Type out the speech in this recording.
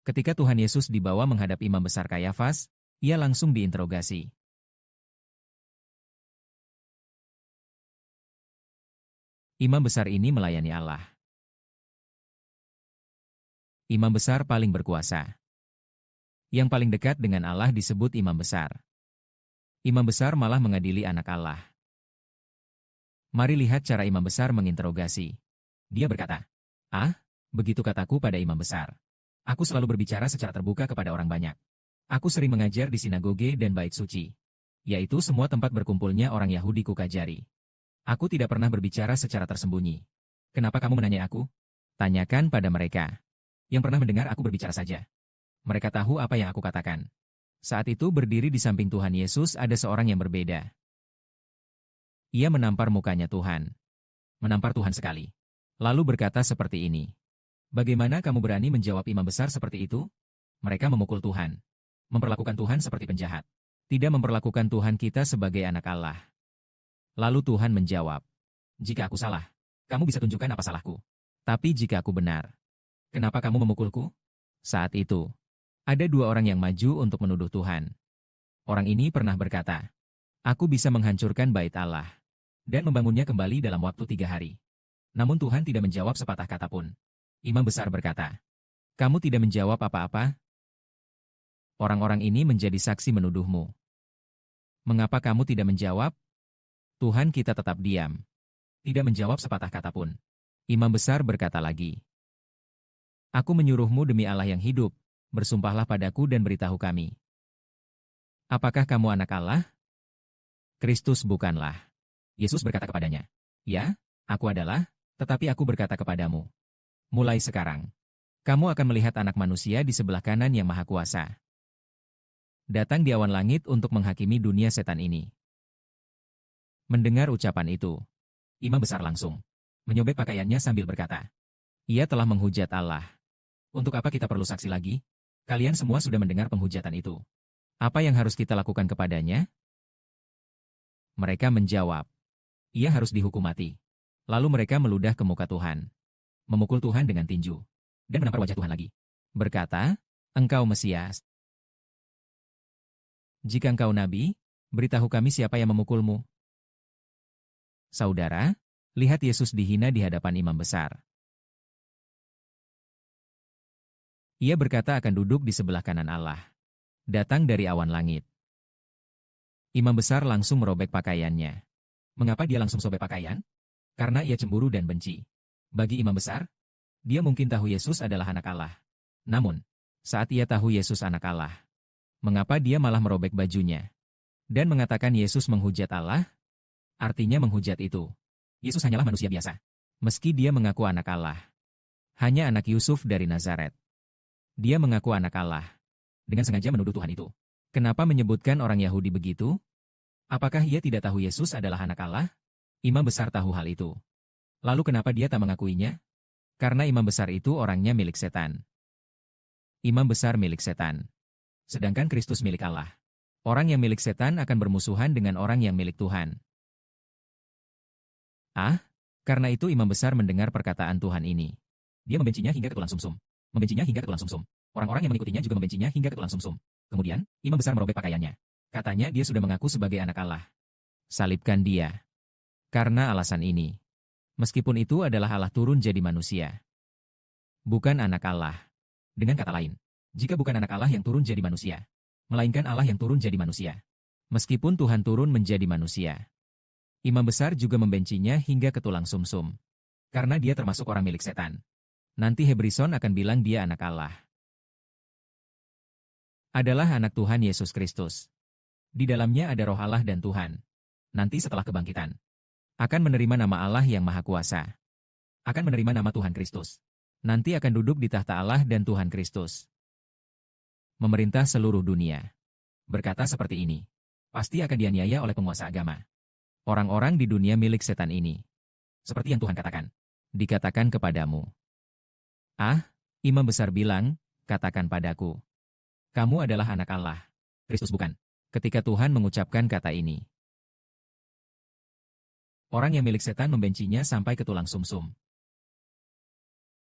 Ketika Tuhan Yesus dibawa menghadap imam besar Kayafas, ia langsung diinterogasi. Imam besar ini melayani Allah. Imam besar paling berkuasa. Yang paling dekat dengan Allah disebut imam besar. Imam besar malah mengadili anak Allah. Mari lihat cara imam besar menginterogasi. Dia berkata, begitu kataku pada imam besar. Aku selalu berbicara secara terbuka kepada orang banyak. Aku sering mengajar di sinagoge dan bait suci, yaitu semua tempat berkumpulnya orang Yahudi kukajari. Aku tidak pernah berbicara secara tersembunyi. Kenapa kamu menanya aku? Tanyakan pada mereka yang pernah mendengar aku berbicara saja. Mereka tahu apa yang aku katakan. Saat itu berdiri di samping Tuhan Yesus ada seorang yang berbeda. Ia menampar mukanya Tuhan. Menampar Tuhan sekali. Lalu berkata seperti ini. Bagaimana kamu berani menjawab imam besar seperti itu? Mereka memukul Tuhan. Memperlakukan Tuhan seperti penjahat. Tidak memperlakukan Tuhan kita sebagai anak Allah. Lalu Tuhan menjawab, jika aku salah, kamu bisa tunjukkan apa salahku. Tapi jika aku benar, kenapa kamu memukulku? Saat itu, ada dua orang yang maju untuk menuduh Tuhan. Orang ini pernah berkata, aku bisa menghancurkan bait Allah dan membangunnya kembali dalam waktu 3 hari. Namun Tuhan tidak menjawab sepatah kata pun. Imam besar berkata, kamu tidak menjawab apa-apa? Orang-orang ini menjadi saksi menuduhmu. Mengapa kamu tidak menjawab? Tuhan kita tetap diam. Tidak menjawab sepatah kata pun. Imam besar berkata lagi, aku menyuruhmu demi Allah yang hidup, bersumpahlah padaku dan beritahu kami. Apakah kamu anak Allah? Kristus bukanlah. Yesus berkata kepadanya, ya, aku adalah, tetapi aku berkata kepadamu. Mulai sekarang, kamu akan melihat anak manusia di sebelah kanan yang maha kuasa. Datang di awan langit untuk menghakimi dunia setan ini. Mendengar ucapan itu, imam besar langsung menyobek pakaiannya sambil berkata, ia telah menghujat Allah. Untuk apa kita perlu saksi lagi? Kalian semua sudah mendengar penghujatan itu. Apa yang harus kita lakukan kepadanya? Mereka menjawab, ia harus dihukum mati. Lalu mereka meludah ke muka Tuhan, memukul Tuhan dengan tinju, dan menampar wajah Tuhan lagi. Berkata, engkau Mesias. Jika engkau nabi, beritahu kami siapa yang memukulmu. Saudara, lihat Yesus dihina di hadapan imam besar. Ia berkata akan duduk di sebelah kanan Allah. Datang dari awan langit. Imam besar langsung merobek pakaiannya. Mengapa dia langsung sobek pakaian? Karena ia cemburu dan benci. Bagi imam besar, dia mungkin tahu Yesus adalah anak Allah. Namun, saat ia tahu Yesus anak Allah, mengapa dia malah merobek bajunya? Dan mengatakan Yesus menghujat Allah? Artinya menghujat itu. Yesus hanyalah manusia biasa. Meski dia mengaku anak Allah. Hanya anak Yusuf dari Nazaret. Dia mengaku anak Allah. Dengan sengaja menuduh Tuhan itu. Kenapa menyebutkan orang Yahudi begitu? Apakah ia tidak tahu Yesus adalah anak Allah? Imam besar tahu hal itu. Lalu kenapa dia tak mengakuinya? Karena imam besar itu orangnya milik setan. Imam besar milik setan. Sedangkan Kristus milik Allah. Orang yang milik setan akan bermusuhan dengan orang yang milik Tuhan. Karena itu imam besar mendengar perkataan Tuhan ini. Dia membencinya hingga ke tulang sumsum. Membencinya hingga ke tulang sumsum. Orang-orang yang mengikutinya juga membencinya hingga ke tulang sumsum. Kemudian, imam besar merobek pakaiannya. Katanya dia sudah mengaku sebagai anak Allah. Salibkan dia. Karena alasan ini. Meskipun itu adalah Allah turun jadi manusia. Bukan anak Allah. Dengan kata lain, jika bukan anak Allah yang turun jadi manusia, melainkan Allah yang turun jadi manusia. Meskipun Tuhan turun menjadi manusia. Imam besar juga membencinya hingga ke tulang sumsum. Karena dia termasuk orang milik setan. Nanti Hebrison akan bilang dia anak Allah. Adalah anak Tuhan Yesus Kristus. Di dalamnya ada roh Allah dan Tuhan. Nanti setelah kebangkitan, akan menerima nama Allah yang Maha Kuasa. Akan menerima nama Tuhan Kristus. Nanti akan duduk di tahta Allah dan Tuhan Kristus. Memerintah seluruh dunia. Berkata seperti ini. Pasti akan dianiaya oleh penguasa agama. Orang-orang di dunia milik setan ini. Seperti yang Tuhan katakan. Dikatakan kepadamu. Imam besar bilang, katakan padaku. Kamu adalah anak Allah. Kristus bukan. Ketika Tuhan mengucapkan kata ini. Orang yang milik setan membencinya sampai ke tulang sumsum.